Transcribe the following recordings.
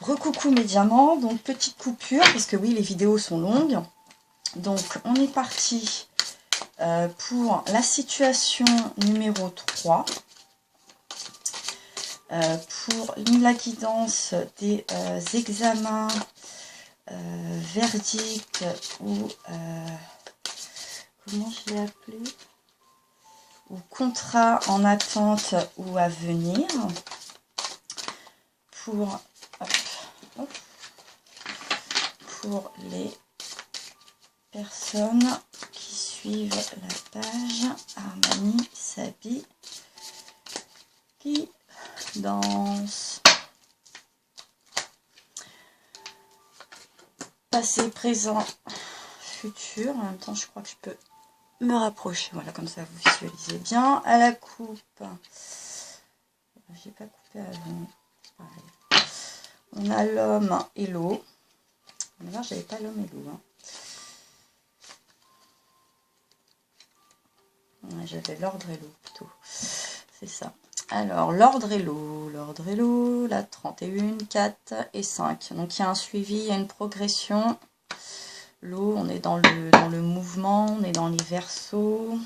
Recoucou mes diamants, donc petite coupure, parce que oui, les vidéos sont longues. Donc on est parti pour la situation numéro 3. Pour la guidance des examens, verdicts ou comment je l'ai appelé, ou contrats en attente ou à venir. Pour, pour les personnes qui suivent la page Harmonie s'habille qui danse. Passé, présent, futur. En même temps, je crois que je peux me rapprocher. Voilà, comme ça vous visualisez bien. À la coupe, j'ai pas coupé avant. Pareil. On a l'homme et l'eau. Maintenant, j'avais pas l'homme et l'eau. J'avais l'ordre et l'eau plutôt. C'est ça. Alors, l'ordre et l'eau, la 31, 4 et 5. Donc, il y a un suivi, il y a une progression. L'eau, on est dans le mouvement, on est dans les verseaux.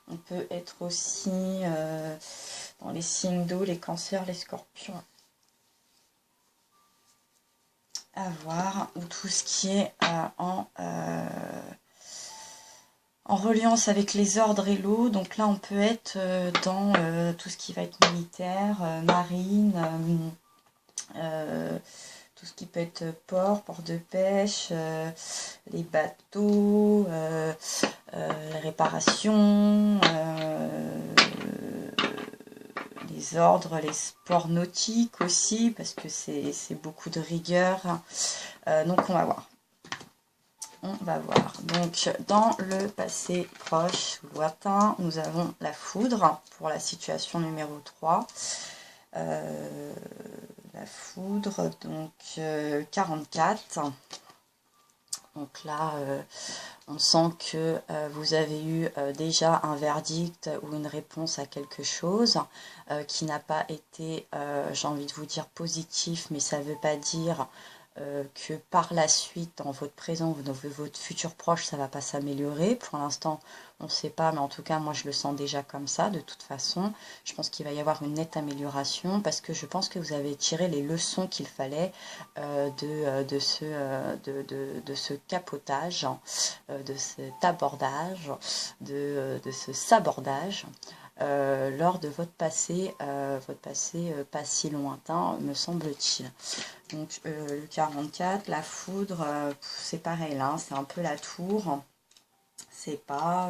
On peut être aussi dans les signes d'eau, les cancers, les scorpions. À voir, ou tout ce qui est en reliance avec les ordres et l'eau. Donc là, on peut être dans tout ce qui va être militaire, marine, tout ce qui peut être port de pêche, les bateaux, les réparations, les ordres, les sports nautiques aussi, parce que c'est beaucoup de rigueur. Donc on va voir. On va voir. Donc, dans le passé proche, lointain, nous avons la foudre pour la situation numéro 3. La foudre, donc 44. Donc là, on sent que vous avez eu déjà un verdict ou une réponse à quelque chose qui n'a pas été, j'ai envie de vous dire, positif, mais ça ne veut pas dire que par la suite, dans votre présent ou dans votre futur proche, ça ne va pas s'améliorer. Pour l'instant, on ne sait pas, mais en tout cas, moi, je le sens déjà comme ça, de toute façon. Je pense qu'il va y avoir une nette amélioration, parce que je pense que vous avez tiré les leçons qu'il fallait de ce capotage, de cet abordage, de ce sabordage. Lors de votre passé pas si lointain, me semble-t-il. Donc le 44, la foudre, c'est pareil là, c'est un peu la tour. C'est pas...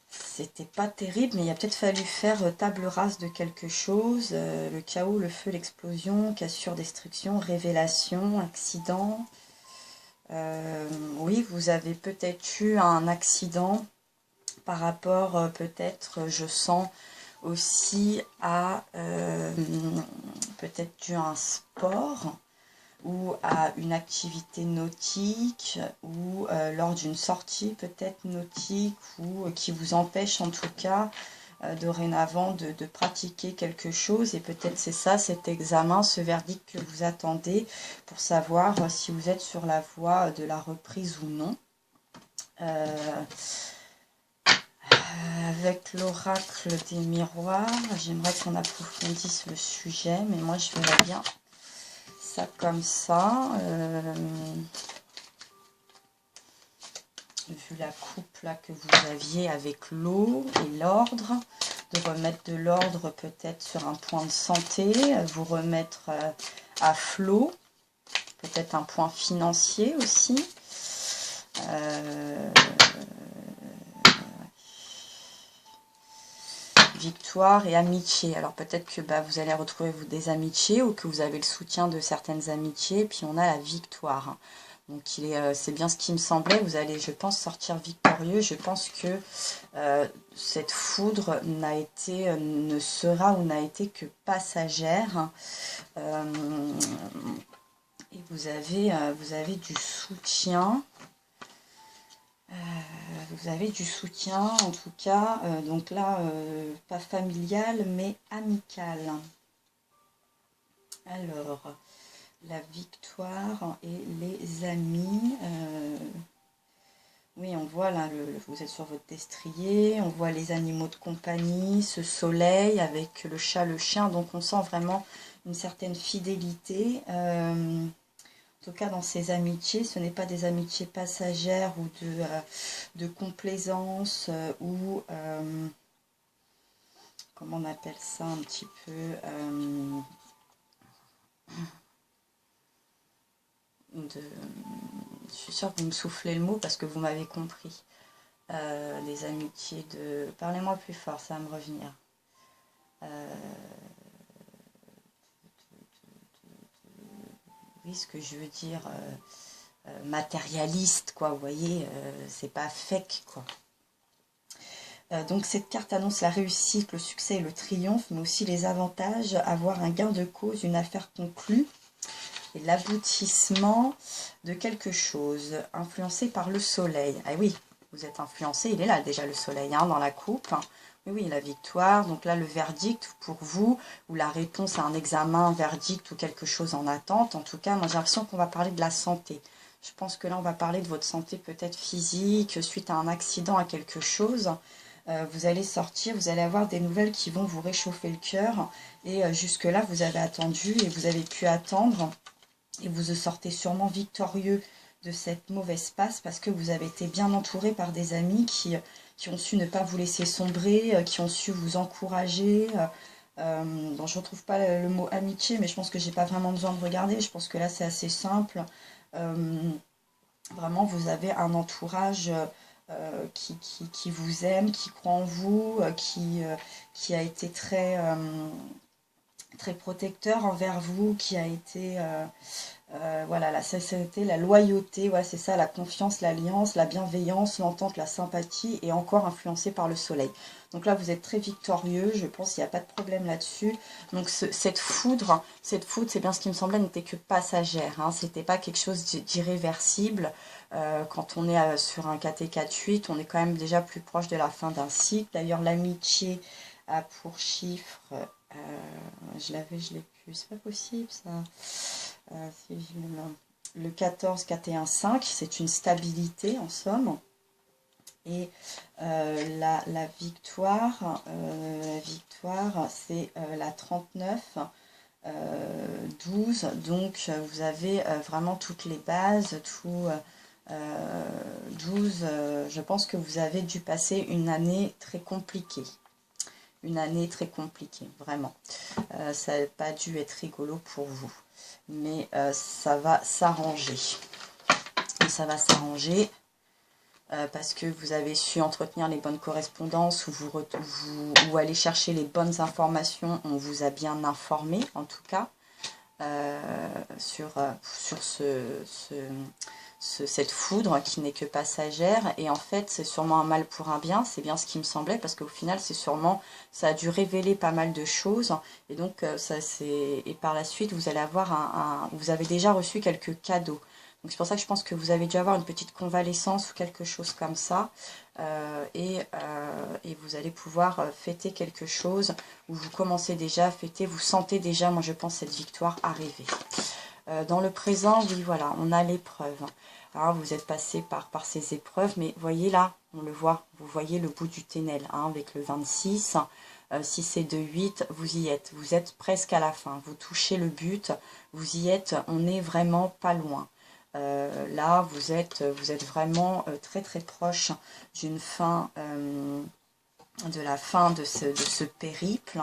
c'était pas terrible, mais il a peut-être fallu faire table rase de quelque chose. Le chaos, le feu, l'explosion, cassure, destruction, révélation, accident. Oui, vous avez peut-être eu un accident par rapport, peut-être, je sens aussi à peut-être dû à un sport ou à une activité nautique ou lors d'une sortie peut-être nautique ou qui vous empêche en tout cas dorénavant de pratiquer quelque chose, et peut-être c'est ça, cet examen, ce verdict que vous attendez pour savoir si vous êtes sur la voie de la reprise ou non. Avec l'oracle des miroirs, j'aimerais qu'on approfondisse le sujet, mais moi je verrais bien ça comme ça. Vu la coupe là que vous aviez avec l'eau et l'ordre, de remettre de l'ordre peut-être sur un point de santé, vous remettre à flot, peut-être un point financier aussi. Victoire et amitié. Alors peut-être que vous allez retrouver des amitiés ou que vous avez le soutien de certaines amitiés. Et puis on a la victoire. Donc c'est bien ce qui me semblait. Vous allez, je pense, sortir victorieux. Je pense que cette foudre ne sera ou n'a été que passagère. Et vous avez du soutien. Vous avez du soutien, en tout cas, donc là, pas familial, mais amical. Alors, la victoire et les amis. Oui, on voit là, vous êtes sur votre destrier, on voit les animaux de compagnie, ce soleil avec le chat, le chien. Donc on sent vraiment une certaine fidélité. En tout cas, dans ces amitiés, ce n'est pas des amitiés passagères ou de complaisance ou, comment on appelle ça un petit peu, je suis sûre que vous me soufflez le mot parce que vous m'avez compris. Des amitiés de... Parlez-moi plus fort, ça va me revenir. Oui, ce que je veux dire, matérialiste, quoi, vous voyez, c'est pas fake, quoi. Donc cette carte annonce la réussite, le succès et le triomphe, mais aussi les avantages, avoir un gain de cause, une affaire conclue, et l'aboutissement de quelque chose, influencé par le soleil. Ah oui, vous êtes influencé, il est là déjà le soleil, hein, dans la coupe. Oui, oui, la victoire, donc là le verdict pour vous, ou la réponse à un examen, un verdict ou quelque chose en attente. En tout cas, moi j'ai l'impression qu'on va parler de la santé. Je pense que là on va parler de votre santé peut-être physique, suite à un accident, à quelque chose. Vous allez sortir, vous allez avoir des nouvelles qui vont vous réchauffer le cœur. Et jusque-là, vous avez attendu et vous avez pu attendre. Et vous sortez sûrement victorieux de cette mauvaise passe parce que vous avez été bien entouré par des amis qui ont su ne pas vous laisser sombrer, qui ont su vous encourager. Bon, je ne retrouve pas le mot amitié, mais je pense que j'ai pas vraiment besoin de regarder. Je pense que là, c'est assez simple. Vraiment, vous avez un entourage qui vous aime, qui croit en vous, qui a été très, très protecteur envers vous, qui a été... voilà, la sincérité, la loyauté, ouais, c'est ça, la confiance, l'alliance, la bienveillance, l'entente, la sympathie, et encore influencé par le soleil. Donc là, vous êtes très victorieux, je pense qu'il n'y a pas de problème là-dessus. Donc cette foudre, c'est bien ce qui me semblait, n'était que passagère, hein, c'était pas quelque chose d'irréversible. Quand on est sur un 4T4-8, on est quand même déjà plus proche de la fin d'un cycle. D'ailleurs, l'amitié a pour chiffre, je l'ai plus, c'est pas possible ça. Si le 14, 4 et 1, 5, c'est une stabilité en somme. Et la victoire, c'est la 39, 12. Donc vous avez vraiment toutes les bases, tout 12. Je pense que vous avez dû passer une année très compliquée. Une année très compliquée, vraiment. Ça n'a pas dû être rigolo pour vous. Mais ça va s'arranger. Ça va s'arranger parce que vous avez su entretenir les bonnes correspondances ou aller chercher les bonnes informations. On vous a bien informé, en tout cas, sur cette foudre qui n'est que passagère. Et en fait, c'est sûrement un mal pour un bien. C'est bien ce qui me semblait, parce qu'au final, ça a dû révéler pas mal de choses. Et donc, et par la suite, vous allez avoir vous avez déjà reçu quelques cadeaux. Donc c'est pour ça que je pense que vous avez dû avoir une petite convalescence ou quelque chose comme ça. Et vous allez pouvoir fêter quelque chose où vous commencez déjà à fêter, vous sentez déjà, moi je pense, cette victoire arriver. Dans le présent, oui, voilà, on a l'épreuve. Hein, vous êtes passé par ces épreuves, mais voyez là, on le voit, vous voyez le bout du tunnel, hein, avec le 26. Si c'est de 8, vous y êtes. Vous êtes presque à la fin. Vous touchez le but, vous y êtes, on n'est vraiment pas loin. Là, vous êtes vraiment très très proche d'une fin, de la fin de ce périple,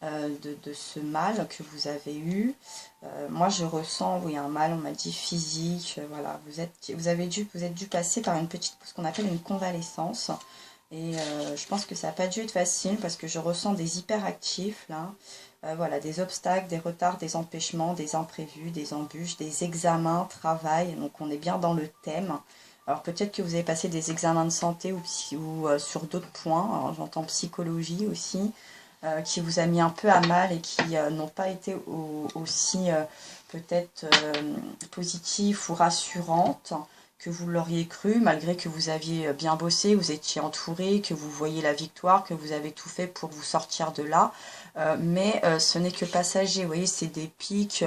de ce mal que vous avez eu. Moi, je ressens, oui, un mal, on m'a dit physique, voilà, vous êtes dû passer par ce qu'on appelle une convalescence. Et je pense que ça n'a pas dû être facile parce que je ressens des hyperactifs là. Voilà, des obstacles, des retards, des empêchements, des imprévus, des embûches, des examens, travail. Donc on est bien dans le thème. Alors peut-être que vous avez passé des examens de santé ou sur d'autres points. Alors j'entends psychologie aussi, qui vous a mis un peu à mal et qui n'ont pas été aussi peut-être positifs ou rassurantes. que vous l'auriez cru, malgré que vous aviez bien bossé, vous étiez entouré, que vous voyez la victoire, que vous avez tout fait pour vous sortir de là. Mais ce n'est que passager, vous voyez, c'est des pics,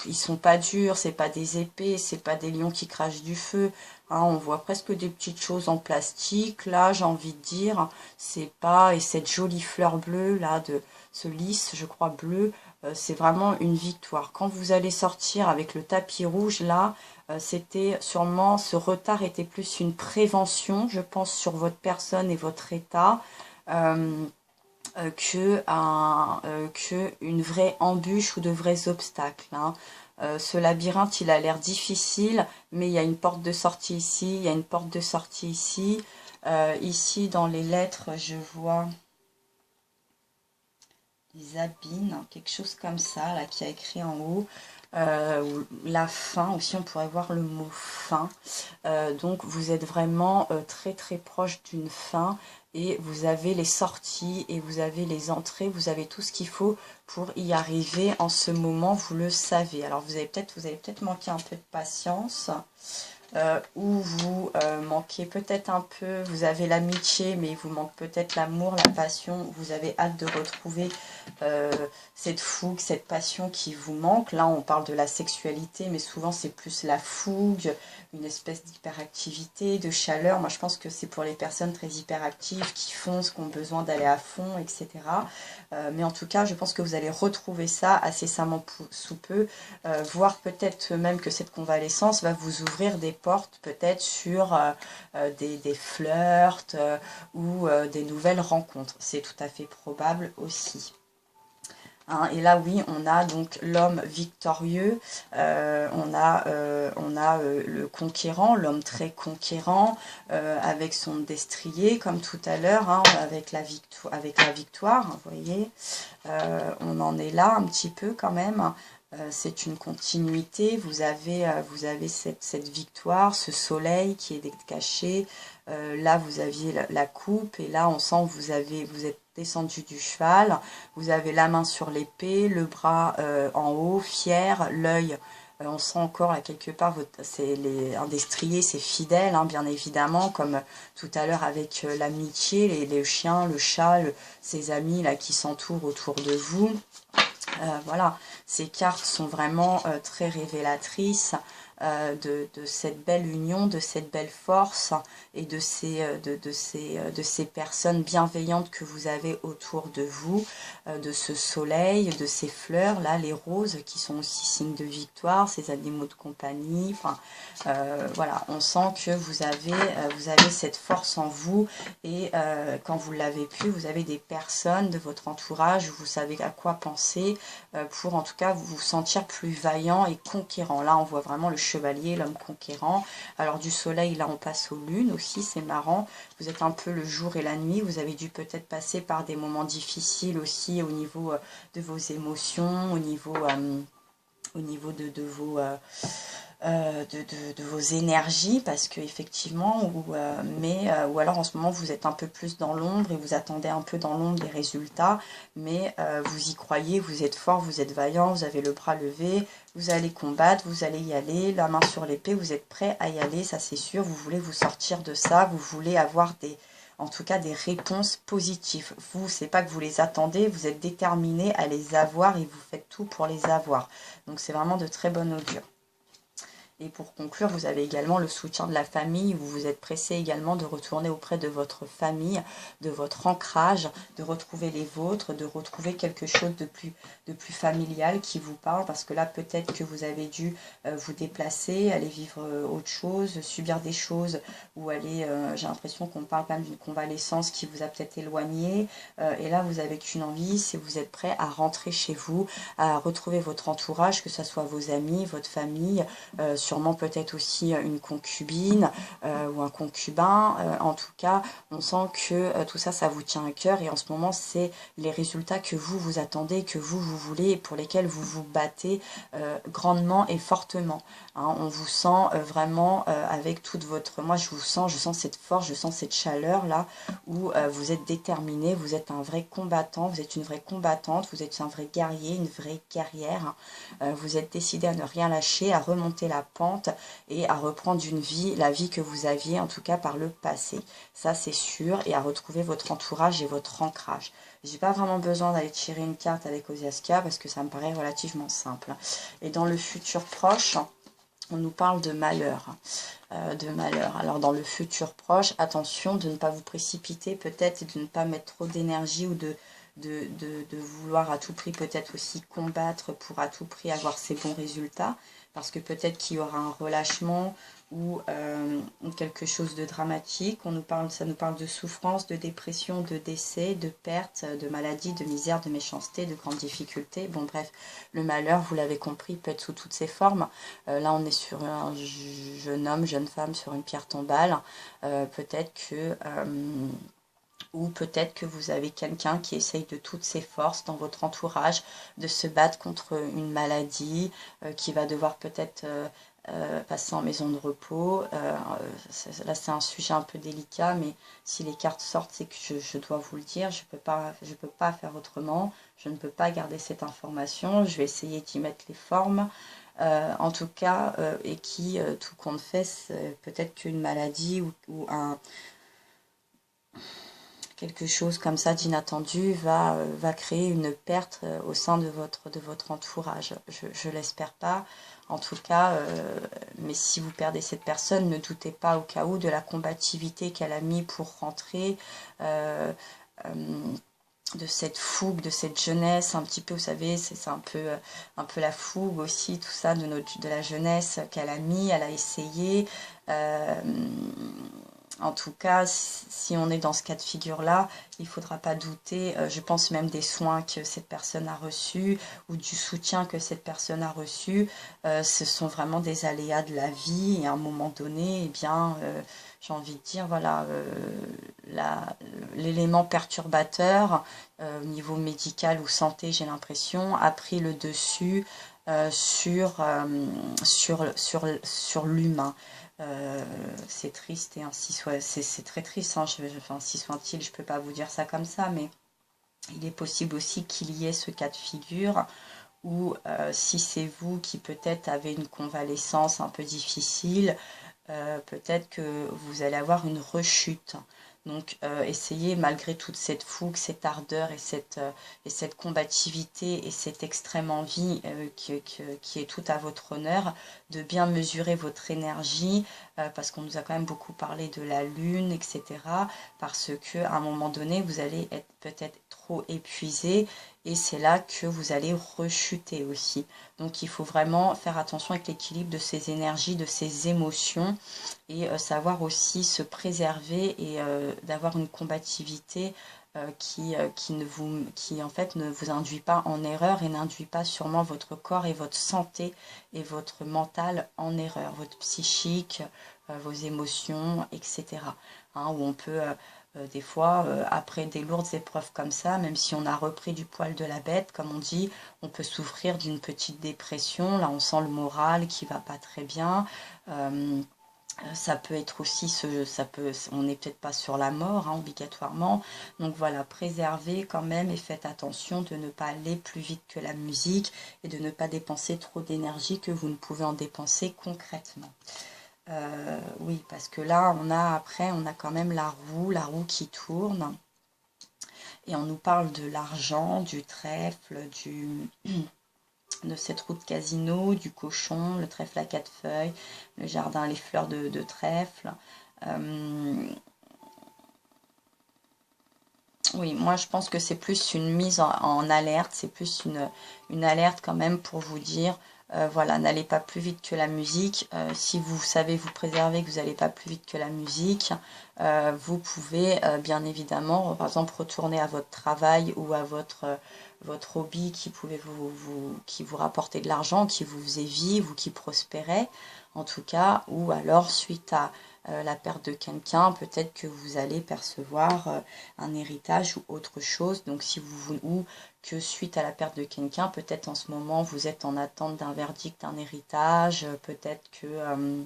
ils sont pas durs, c'est pas des épées, c'est pas des lions qui crachent du feu. Hein, on voit presque des petites choses en plastique, là, j'ai envie de dire, c'est pas, et cette jolie fleur bleue, là, de ce lys, je crois, bleu, c'est vraiment une victoire. Quand vous allez sortir avec le tapis rouge, là, c'était sûrement, ce retard était plus une prévention, je pense, sur votre personne et votre état, que une vraie embûche ou de vrais obstacles. Hein. Ce labyrinthe, il a l'air difficile, mais il y a une porte de sortie ici, il y a une porte de sortie ici. Ici, dans les lettres, je vois des abîmes, quelque chose comme ça, là, qui a écrit en haut. La fin aussi, on pourrait voir le mot fin. Donc vous êtes vraiment très très proche d'une fin, et vous avez les sorties et vous avez les entrées, vous avez tout ce qu'il faut pour y arriver en ce moment, vous le savez. Alors vous allez peut-être manquer un peu de patience, ou vous manquez peut-être un peu, vous avez l'amitié, mais il vous manque peut-être l'amour, la passion, vous avez hâte de retrouver cette fougue, cette passion qui vous manque. Là, on parle de la sexualité, mais souvent, c'est plus la fougue, une espèce d'hyperactivité, de chaleur. Moi, je pense que c'est pour les personnes très hyperactives qui foncent, qui ont besoin d'aller à fond, etc. Mais en tout cas, je pense que vous allez retrouver ça incessamment sous peu, voire peut-être même que cette convalescence va vous ouvrir des portes, peut-être sur des flirts ou des nouvelles rencontres. C'est tout à fait probable aussi. Hein, et là, oui, on a donc l'homme victorieux, on a le conquérant, l'homme très conquérant, avec son destrier, comme tout à l'heure, hein, avec la victoire, vous voyez. On en est là un petit peu quand même. C'est une continuité, vous avez cette victoire, ce soleil qui est caché. Là, vous aviez la coupe, et là, on sent que vous êtes descendu du cheval, vous avez la main sur l'épée, le bras en haut, fier, l'œil, on sent encore là quelque part, un destrier, c'est fidèle, hein, bien évidemment, comme tout à l'heure avec l'amitié, les chiens, le chat, ses amis là qui s'entourent autour de vous. Voilà, ces cartes sont vraiment très révélatrices de cette belle union, de cette belle force, et de ces personnes bienveillantes que vous avez autour de vous, de ce soleil, de ces fleurs, là, les roses qui sont aussi signes de victoire, ces animaux de compagnie. Enfin, voilà, on sent que vous avez cette force en vous, et quand vous l'avez pu, vous avez des personnes de votre entourage, vous savez à quoi penser, pour en tout cas vous sentir plus vaillant et conquérant. Là, on voit vraiment le chevalier, l'homme conquérant. Alors du soleil, là, on passe aux lunes aussi, c'est marrant. Vous êtes un peu le jour et la nuit. Vous avez dû peut-être passer par des moments difficiles aussi au niveau de vos émotions, au niveau de vos... de vos énergies, parce que effectivement, ou alors en ce moment vous êtes un peu plus dans l'ombre et vous attendez un peu dans l'ombre des résultats, mais vous y croyez, vous êtes fort, vous êtes vaillant, vous avez le bras levé, vous allez combattre, vous allez y aller, la main sur l'épée, vous êtes prêt à y aller, ça c'est sûr. Vous voulez vous sortir de ça, vous voulez avoir en tout cas des réponses positives. Vous, c'est pas que vous les attendez, vous êtes déterminé à les avoir et vous faites tout pour les avoir. Donc c'est vraiment de très bon augure. Et pour conclure, vous avez également le soutien de la famille. Vous vous êtes pressé également de retourner auprès de votre famille, de votre ancrage, de retrouver les vôtres, de retrouver quelque chose de plus familial qui vous parle. Parce que là, peut-être que vous avez dû vous déplacer, aller vivre autre chose, subir des choses, ou aller, j'ai l'impression qu'on parle quand même d'une convalescence qui vous a peut-être éloigné. Et là, vous avez qu'une envie, c'est vous êtes prêt à rentrer chez vous, à retrouver votre entourage, que ce soit vos amis, votre famille, sûrement peut-être aussi une concubine ou un concubin. En tout cas, on sent que tout ça, ça vous tient à cœur, et en ce moment, c'est les résultats que vous attendez, que vous voulez, et pour lesquels vous vous battez grandement et fortement. Hein, on vous sent vraiment avec toute votre... Moi, je sens cette force, je sens cette chaleur là, où vous êtes déterminé, vous êtes un vrai combattant, vous êtes une vraie combattante, vous êtes un vrai guerrier, une vraie guerrière. Vous êtes décidé à ne rien lâcher, à remonter la pente et à reprendre une vie, la vie que vous aviez en tout cas par le passé. Ça c'est sûr, et à retrouver votre entourage et votre ancrage. J'ai pas vraiment besoin d'aller tirer une carte avec Osiaska parce que ça me paraît relativement simple. Et dans le futur proche, on nous parle de malheur. Alors dans le futur proche, attention de ne pas vous précipiter peut-être et de ne pas mettre trop d'énergie ou de vouloir à tout prix peut-être aussi combattre pour à tout prix avoir ces bons résultats, parce que peut-être qu'il y aura un relâchement ou quelque chose de dramatique. Ça nous parle de souffrance, de dépression, de décès, de perte, de maladie, de misère, de méchanceté, de grandes difficultés. Bon bref, le malheur, vous l'avez compris, peut être sous toutes ses formes. Là on est sur un jeune homme, jeune femme sur une pierre tombale. Peut-être que... ou peut-être que vous avez quelqu'un qui essaye de toutes ses forces dans votre entourage de se battre contre une maladie, qui va devoir peut-être passer en maison de repos. Là c'est un sujet un peu délicat, mais si les cartes sortent, c'est que je dois vous le dire, je peux pas faire autrement, je ne peux pas garder cette information, je vais essayer d'y mettre les formes. En tout cas, et qui, tout compte fait, peut-être qu'une maladie ou quelque chose comme ça d'inattendu va créer une perte au sein de votre entourage. Je l'espère pas, en tout cas, mais si vous perdez cette personne, ne doutez pas au cas où de la combativité qu'elle a mis pour rentrer, de cette fougue, de cette jeunesse, un petit peu, vous savez, c'est un peu la fougue aussi, tout ça, de la jeunesse qu'elle a mis, elle a essayé. En tout cas, si on est dans ce cas de figure-là, il ne faudra pas douter, je pense même des soins que cette personne a reçus ou du soutien que cette personne a reçu. Ce sont vraiment des aléas de la vie et à un moment donné, eh bien, j'ai envie de dire, voilà, l'élément perturbateur au niveau médical ou santé, j'ai l'impression, a pris le dessus sur l'humain. C'est triste et ainsi soit, c'est très triste, hein, enfin, si soit-il, je peux pas vous dire ça comme ça, mais il est possible aussi qu'il y ait ce cas de figure où si c'est vous qui peut-être avez une convalescence un peu difficile, peut-être que vous allez avoir une rechute. Donc essayez, malgré toute cette fougue, cette ardeur et cette combativité et cette extrême envie qui est tout à votre honneur, de bien mesurer votre énergie, parce qu'on nous a quand même beaucoup parlé de la lune, etc. Parce que à un moment donné, vous allez être peut-être trop épuisé et c'est là que vous allez rechuter aussi. Donc il faut vraiment faire attention avec l'équilibre de ces énergies, de ces émotions, et savoir aussi se préserver et d'avoir une combativité qui en fait ne vous induit pas en erreur et n'induit pas sûrement votre corps et votre santé et votre mental en erreur, votre psychique, vos émotions, etc. Hein, où on peut des fois, après des lourdes épreuves comme ça, même si on a repris du poil de la bête, comme on dit, on peut souffrir d'une petite dépression. Là, on sent le moral qui va pas très bien. Ça peut être aussi, on n'est peut-être pas sur la mort, hein, obligatoirement. Donc voilà, préservez quand même et faites attention de ne pas aller plus vite que la musique et de ne pas dépenser trop d'énergie que vous ne pouvez en dépenser concrètement. Oui, parce que là, on a quand même la roue qui tourne. Et on nous parle de l'argent, du trèfle, de cette roue de casino, du cochon, le trèfle à 4 feuilles, le jardin, les fleurs de trèfle. Oui, moi je pense que c'est plus une mise en alerte, c'est plus une alerte quand même pour vous dire, voilà, n'allez pas plus vite que la musique. Si vous savez vous préserver, que vous n'allez pas plus vite que la musique, vous pouvez bien évidemment, par exemple, retourner à votre travail ou à votre hobby qui vous rapportait de l'argent, qui vous faisait vivre ou qui prospérait, en tout cas, ou alors suite à la perte de quelqu'un, peut-être que vous allez percevoir un héritage ou autre chose. Donc si ou que suite à la perte de quelqu'un, peut-être en ce moment vous êtes en attente d'un verdict, d'un héritage, peut-être que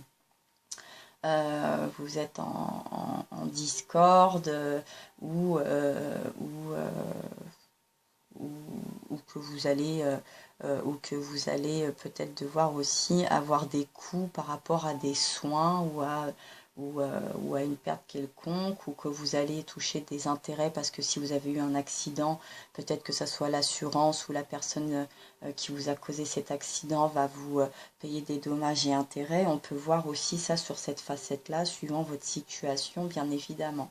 vous êtes en discorde ou ou que vous allez peut-être devoir aussi avoir des coûts par rapport à des soins ou à une perte quelconque, ou que vous allez toucher des intérêts parce que si vous avez eu un accident, peut-être que ça soit l'assurance ou la personne qui vous a causé cet accident va vous payer des dommages et intérêts. On peut voir aussi ça sur cette facette-là, suivant votre situation, bien évidemment.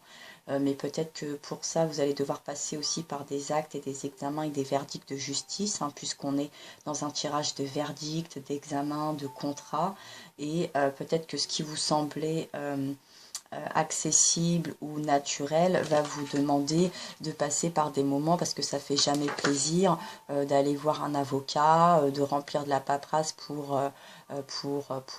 Mais peut-être que pour ça, vous allez devoir passer aussi par des actes et des examens et des verdicts de justice, hein, puisqu'on est dans un tirage de verdicts, d'examens, de contrats. Et peut-être que ce qui vous semblait accessible ou naturel va vous demander de passer par des moments, parce que ça fait jamais plaisir d'aller voir un avocat, de remplir de la paperasse pour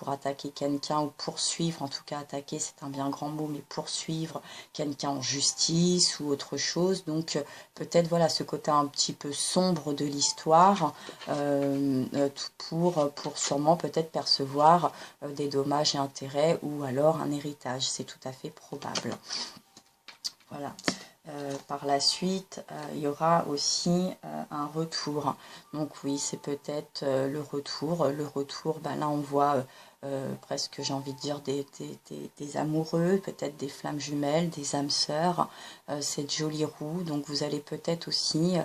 attaquer quelqu'un, ou poursuivre, en tout cas attaquer c'est un bien grand mot, mais poursuivre quelqu'un en justice ou autre chose. Donc peut-être voilà ce côté un petit peu sombre de l'histoire pour sûrement peut-être percevoir des dommages et intérêts, ou alors un héritage, c'est tout à fait probable. Voilà. Par la suite, il y aura aussi un retour. Donc oui, c'est peut-être le retour. Le retour, ben là on voit presque, j'ai envie de dire, des amoureux, peut-être des flammes jumelles, des âmes sœurs, cette jolie roue. Donc vous allez peut-être aussi,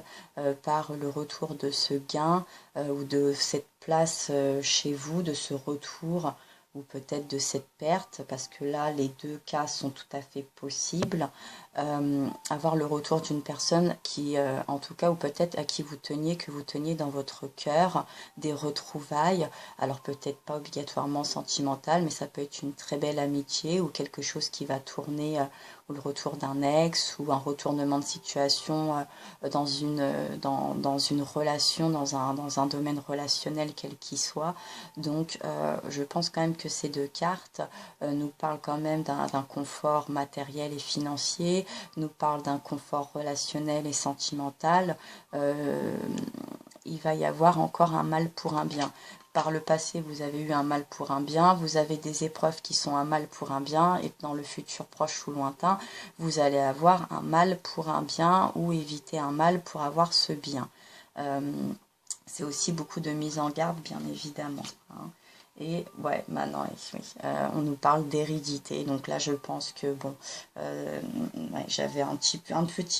par le retour de ce gain ou de cette place chez vous, de ce retour, ou peut-être de cette perte, parce que là les deux cas sont tout à fait possibles, avoir le retour d'une personne qui, en tout cas, ou peut-être à qui vous teniez, que vous teniez dans votre cœur, des retrouvailles, alors peut-être pas obligatoirement sentimentales, mais ça peut être une très belle amitié, ou quelque chose qui va tourner, ou le retour d'un ex, ou un retournement de situation dans une relation, dans un domaine relationnel quel qu'il soit. Donc je pense quand même que ces deux cartes nous parlent quand même d'un confort matériel et financier, nous parlent d'un confort relationnel et sentimental. Il va y avoir encore un mal pour un bien. Par le passé, vous avez eu un mal pour un bien, vous avez des épreuves qui sont un mal pour un bien, et dans le futur proche ou lointain, vous allez avoir un mal pour un bien, ou éviter un mal pour avoir ce bien. C'est aussi beaucoup de mise en garde, bien évidemment, hein. Et ouais, maintenant, oui, on nous parle d'hérédité. Donc là, je pense que bon, ouais, j'avais un petit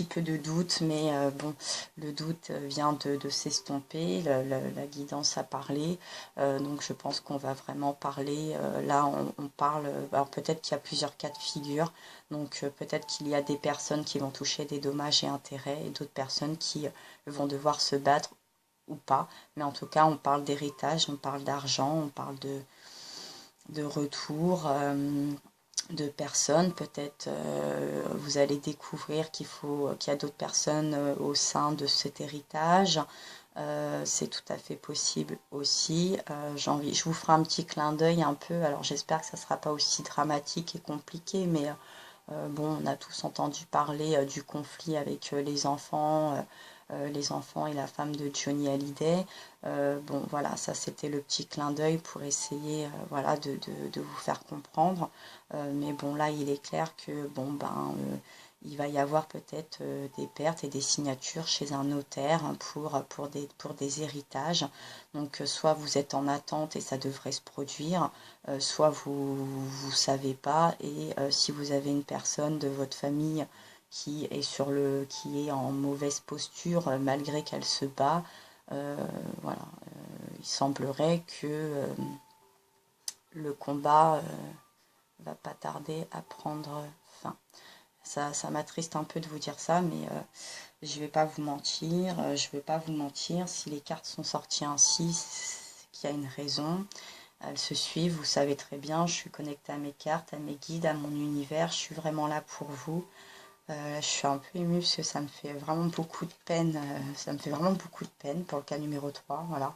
peu de doute, mais bon, le doute vient de s'estomper. La guidance a parlé, donc je pense qu'on va vraiment parler. Là, on parle. Alors peut-être qu'il y a plusieurs cas de figure. Donc peut-être qu'il y a des personnes qui vont toucher des dommages et intérêts, et d'autres personnes qui vont devoir se battre ou pas, mais en tout cas on parle d'héritage, on parle d'argent, on parle de retour, de personnes. Peut-être vous allez découvrir qu'il y a d'autres personnes au sein de cet héritage. C'est tout à fait possible aussi. Je vous ferai un petit clin d'œil un peu, alors j'espère que ça ne sera pas aussi dramatique et compliqué, mais bon, on a tous entendu parler du conflit avec les enfants et la femme de Johnny Hallyday. Bon, voilà, ça c'était le petit clin d'œil pour essayer voilà, de vous faire comprendre. Mais bon, là, il est clair que bon, ben, il va y avoir peut-être des pertes et des signatures chez un notaire, hein, pour des héritages. Donc, soit vous êtes en attente et ça devrait se produire, soit vous savez pas. Et si vous avez une personne de votre famille qui est en mauvaise posture malgré qu'elle se bat, voilà, il semblerait que le combat va pas tarder à prendre fin. Ça m'attriste un peu de vous dire ça, mais je vais pas vous mentir. Si les cartes sont sorties ainsi, c'est qu'il y a une raison. Elles se suivent, vous savez très bien, je suis connectée à mes cartes, à mes guides, à mon univers, je suis vraiment là pour vous. Je suis un peu émue parce que ça me fait vraiment beaucoup de peine. Ça me fait vraiment beaucoup de peine pour le cas numéro 3. Voilà.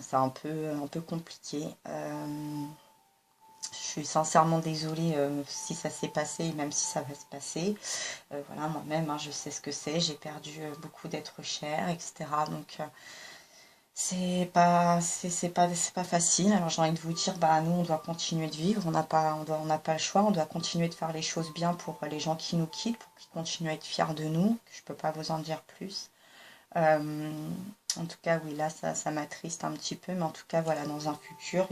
C'est un peu compliqué. Je suis sincèrement désolée si ça s'est passé, et même si ça va se passer. Voilà, moi-même, hein, je sais ce que c'est. J'ai perdu beaucoup d'êtres chers, etc. Donc c'est pas facile. Alors j'ai envie de vous dire, bah nous on doit continuer de vivre, on n'a pas le choix, on doit continuer de faire les choses bien pour les gens qui nous quittent, pour qu'ils continuent à être fiers de nous. Je peux pas vous en dire plus. Euh, En tout cas, oui, là ça m'attriste un petit peu, mais en tout cas voilà, dans un futur,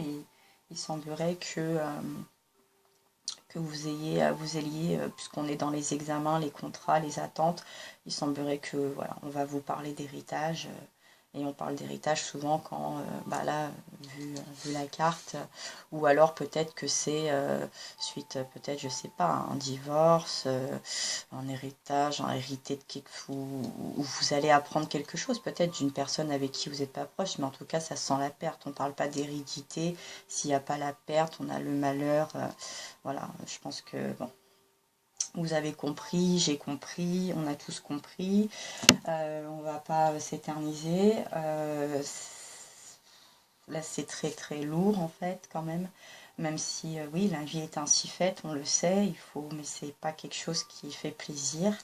il semblerait que vous ayez, puisqu'on est dans les examens, les contrats, les attentes, il semblerait que voilà, on va vous parler d'héritage. Et on parle d'héritage souvent quand, bah là, vu la carte, ou alors peut-être que c'est suite, peut-être, je sais pas, à un divorce, un héritage, un hérité de quelque ou vous allez apprendre quelque chose, peut-être d'une personne avec qui vous n'êtes pas proche, mais en tout cas, ça sent la perte. On ne parle pas d'hérédité. S'il n'y a pas la perte, on a le malheur. Voilà, je pense que bon, vous avez compris, j'ai compris, on a tous compris. On va pas s'éterniser. Là, c'est très très lourd en fait, quand même. Même si, oui, la vie est ainsi faite, on le sait, il faut, mais c'est pas quelque chose qui fait plaisir.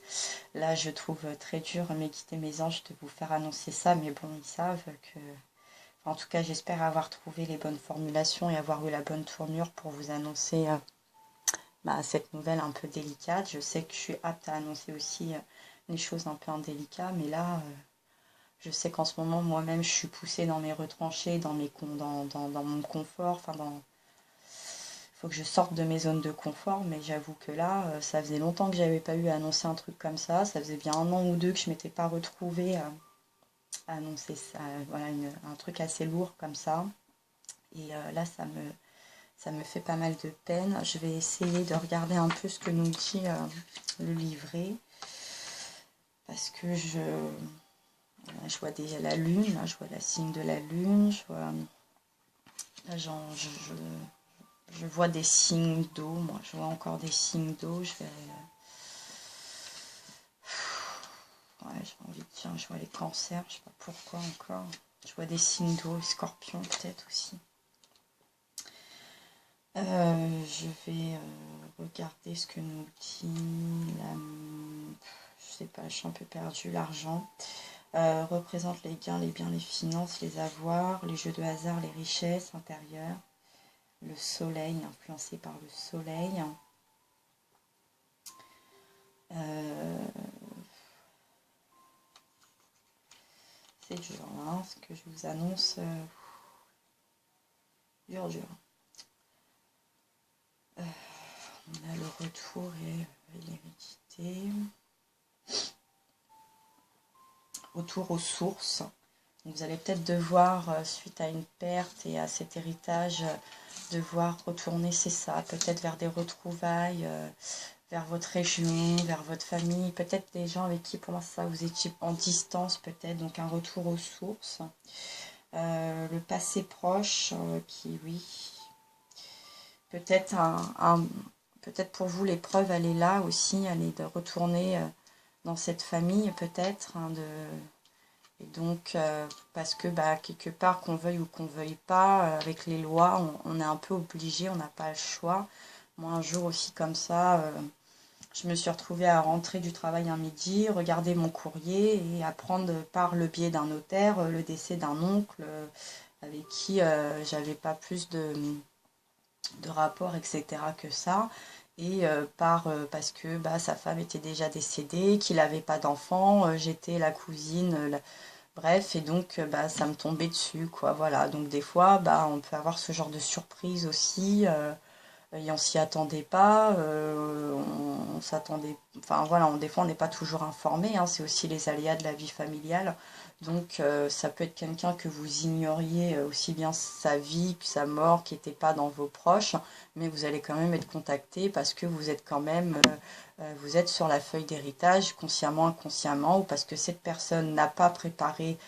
Là, je trouve très dur, mes guides et mes anges, de vous faire annoncer ça, mais bon, ils savent que. En tout cas, j'espère avoir trouvé les bonnes formulations et avoir eu la bonne tournure pour vous annoncer bah, cette nouvelle un peu délicate. Je sais que je suis apte à annoncer aussi les choses un peu indélicates, mais là, je sais qu'en ce moment, moi-même, je suis poussée dans mes retranchés, dans mon confort. Enfin, il faut que je sorte de mes zones de confort, mais j'avoue que là, ça faisait longtemps que j'avais pas eu à annoncer un truc comme ça. Ça faisait bien 1 an ou 2 que je m'étais pas retrouvée à annoncer ça, voilà, un truc assez lourd comme ça. Et là, ça me fait pas mal de peine. Je vais essayer de regarder un peu ce que nous dit le livret. Parce que je vois déjà la lune, là, je vois la signe de la lune, là, je vois des signes d'eau, moi je vois encore des signes d'eau, ouais, j'ai envie de dire, je vois les cancers, je sais pas pourquoi encore, je vois des signes d'eau, scorpions peut-être aussi. Je vais regarder ce que nous dit je sais pas, je suis un peu perdue, l'argent. Représente les gains, les biens, les finances, les avoirs, les jeux de hasard, les richesses intérieures, le soleil, influencé par le soleil. C'est dur, hein, ce que je vous annonce. Dur, dur. On a le retour et l'hérédité. Retour aux sources. Donc vous allez peut-être devoir, suite à une perte et à cet héritage, devoir retourner, c'est ça, peut-être vers des retrouvailles, vers votre région, vers votre famille, peut-être des gens avec qui pour l'instant vous étiez en distance peut-être, donc un retour aux sources. Le passé proche qui, oui, peut-être peut-être pour vous l'épreuve elle est là aussi, elle est de retourner dans cette famille peut-être, hein, et donc parce que bah, quelque part qu'on veuille ou qu'on veuille pas, avec les lois on est un peu obligé, on n'a pas le choix. Moi un jour aussi comme ça, je me suis retrouvée à rentrer du travail un midi, regarder mon courrier et apprendre par le biais d'un notaire le décès d'un oncle avec qui j'avais pas plus de rapport, etc. que ça. Et parce que bah, sa femme était déjà décédée, qu'il n'avait pas d'enfant, j'étais la cousine, bref, et donc bah, ça me tombait dessus, quoi. Voilà, donc des fois, bah, on peut avoir ce genre de surprise aussi. Et on s'y attendait pas, on s'attendait, enfin voilà, des fois on n'est pas toujours informé, hein, c'est aussi les aléas de la vie familiale, donc ça peut être quelqu'un que vous ignoriez aussi bien sa vie que sa mort, qui n'était pas dans vos proches, mais vous allez quand même être contacté parce que vous êtes quand même, vous êtes sur la feuille d'héritage, consciemment, inconsciemment, ou parce que cette personne n'a pas préparé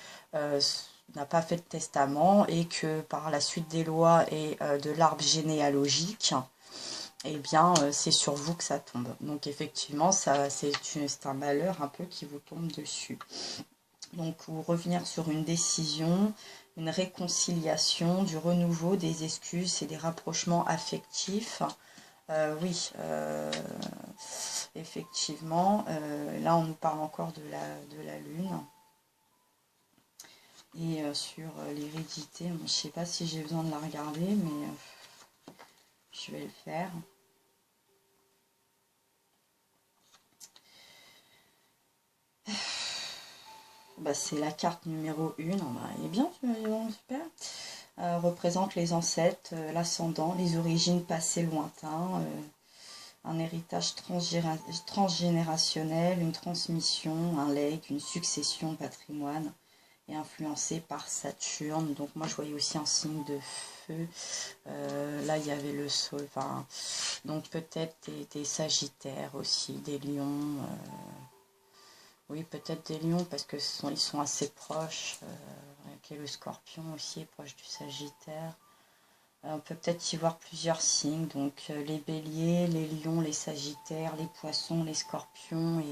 n'a pas fait de testament et que par la suite des lois et de l'arbre généalogique, eh bien, c'est sur vous que ça tombe. Donc, effectivement, c'est un malheur un peu qui vous tombe dessus. Donc, ou revenir sur une décision, une réconciliation, du renouveau, des excuses et des rapprochements affectifs. Oui, effectivement, là, on nous parle encore de la Lune. Et sur l'hérédité, je ne sais pas si j'ai besoin de la regarder, mais je vais le faire. Bah, c'est la carte numéro 1. Bah, elle est bien, super. Représente les ancêtres, l'ascendant, les origines passées lointains, un héritage transgénérationnel, une transmission, un legs, une succession, patrimoine, et influencé par Saturne. Donc moi je voyais aussi un signe de feu. Là il y avait le sol, enfin, donc peut-être des sagittaires aussi, des lions. Oui, peut-être des lions parce que ils sont assez proches. Et le scorpion aussi est proche du sagittaire. On peut peut-être y voir plusieurs signes, donc les béliers, les lions, les sagittaires, les poissons, les scorpions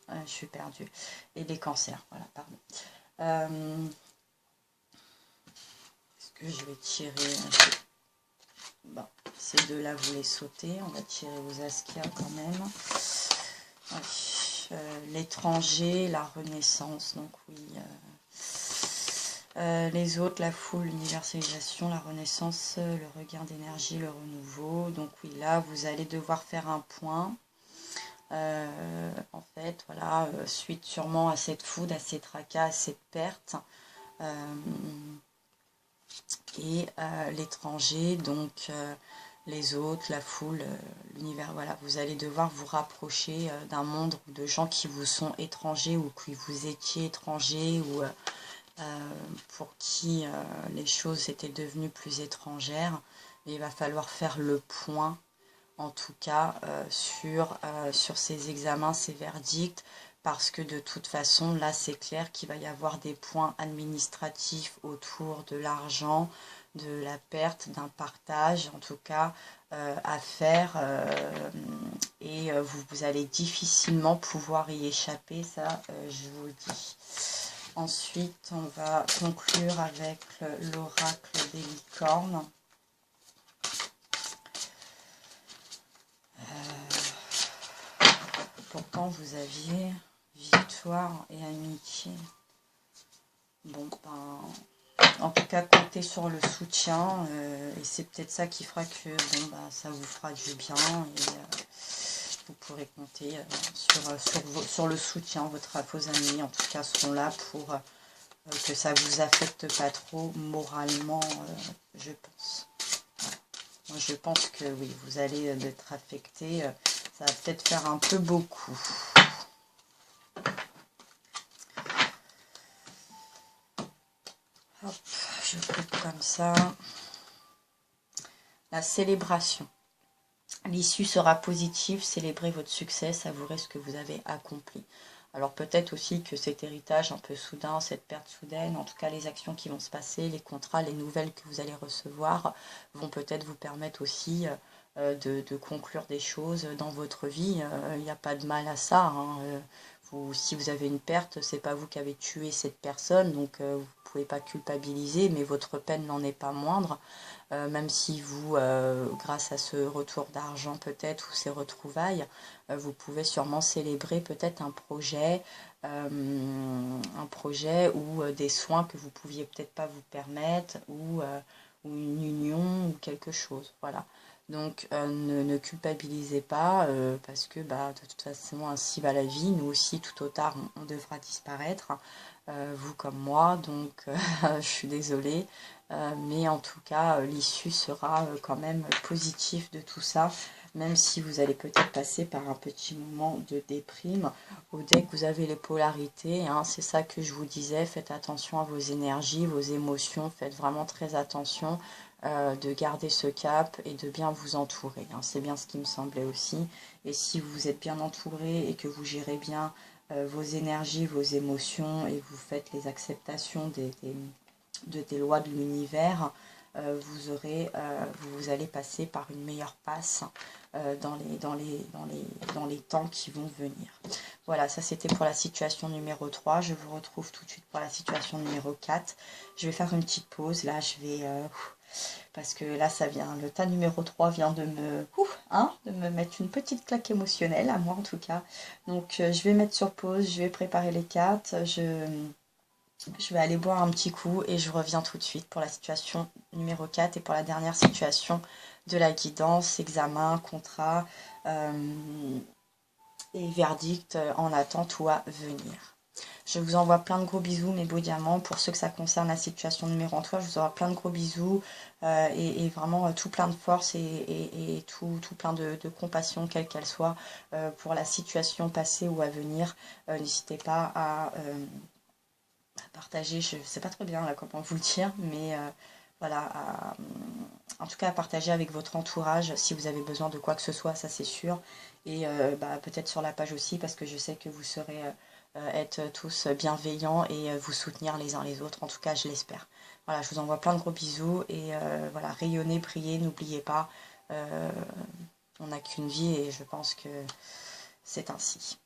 je suis perdue, et les cancers, voilà, pardon. Est-ce que je vais tirer bon, ces deux-là, vous les sautez, on va tirer aux Askia quand même. L'étranger, la renaissance, donc oui... les autres, la foule, l'universalisation, la renaissance, le regain d'énergie, le renouveau. Donc oui, là, vous allez devoir faire un point. En fait, voilà, suite sûrement à cette foudre, à ces tracas, à cette perte. Et l'étranger, donc les autres, la foule, l'univers, voilà, vous allez devoir vous rapprocher d'un monde ou de gens qui vous sont étrangers ou qui vous étiez étrangers ou... pour qui les choses étaient devenues plus étrangères. Mais il va falloir faire le point, en tout cas, sur ces examens, ces verdicts, parce que de toute façon, là, c'est clair qu'il va y avoir des points administratifs autour de l'argent, de la perte, d'un partage, en tout cas, à faire, et vous allez difficilement pouvoir y échapper, ça, je vous le dis. Ensuite, on va conclure avec l'oracle des licornes. Pourtant, vous aviez victoire et amitié. Bon, ben, en tout cas, comptez sur le soutien. Et c'est peut-être ça qui fera que bon, ben, ça vous fera du bien. Et vous pourrez compter sur le soutien. Vos amis, en tout cas, seront là pour... que ça vous affecte pas trop moralement, je pense. Voilà. Moi, je pense que oui, vous allez être affecté. Ça va peut-être faire un peu beaucoup. Hop, je coupe comme ça. La célébration. L'issue sera positive. Célébrez votre succès, savourez ce que vous avez accompli. Alors peut-être aussi que cet héritage un peu soudain, cette perte soudaine, en tout cas les actions qui vont se passer, les contrats, les nouvelles que vous allez recevoir, vont peut-être vous permettre aussi de conclure des choses dans votre vie. Il n'y a pas de mal à ça. Hein. Si vous avez une perte, c'est pas vous qui avez tué cette personne, donc vous ne pouvez pas culpabiliser, mais votre peine n'en est pas moindre. Même si vous, grâce à ce retour d'argent peut-être, ou ces retrouvailles, vous pouvez sûrement célébrer peut-être un projet ou des soins que vous pouviez peut-être pas vous permettre, ou une union, ou quelque chose, voilà. Donc ne culpabilisez pas, parce que bah, de toute façon ainsi va la vie, nous aussi tout au tard on devra disparaître, vous comme moi, donc je suis désolée. Mais en tout cas, l'issue sera quand même positive de tout ça, même si vous allez peut-être passer par un petit moment de déprime. Au deck, vous avez les polarités, hein, c'est ça que je vous disais, faites attention à vos énergies, vos émotions, faites vraiment très attention de garder ce cap et de bien vous entourer. Hein, c'est bien ce qui me semblait aussi. Et si vous êtes bien entouré et que vous gérez bien vos énergies, vos émotions, et vous faites les acceptations des lois de l'univers, vous allez passer par une meilleure passe dans les temps qui vont venir. Voilà, ça c'était pour la situation numéro 3. Je vous retrouve tout de suite pour la situation numéro 4. Je vais faire une petite pause. Là, je vais parce que là ça vient, le tas numéro 3 vient de me mettre une petite claque émotionnelle, à moi en tout cas. Donc je vais mettre sur pause, je vais préparer les cartes, je vais aller boire un petit coup et je reviens tout de suite pour la situation numéro 4 et pour la dernière situation de la guidance, examen, contrat et verdict en attente ou à venir. Je vous envoie plein de gros bisous, mes beaux diamants. Pour ceux que ça concerne la situation numéro 3, je vous envoie plein de gros bisous et vraiment tout plein de force et tout plein de compassion, quelle qu'elle soit, pour la situation passée ou à venir. N'hésitez pas à partager, je ne sais pas très bien là, comment vous le dire, mais voilà, en tout cas à partager avec votre entourage si vous avez besoin de quoi que ce soit, ça c'est sûr, et peut-être sur la page aussi, parce que je sais que vous saurez être tous bienveillants et vous soutenir les uns les autres, en tout cas je l'espère. Voilà, je vous envoie plein de gros bisous, et voilà, rayonnez, priez, n'oubliez pas, on n'a qu'une vie, et je pense que c'est ainsi.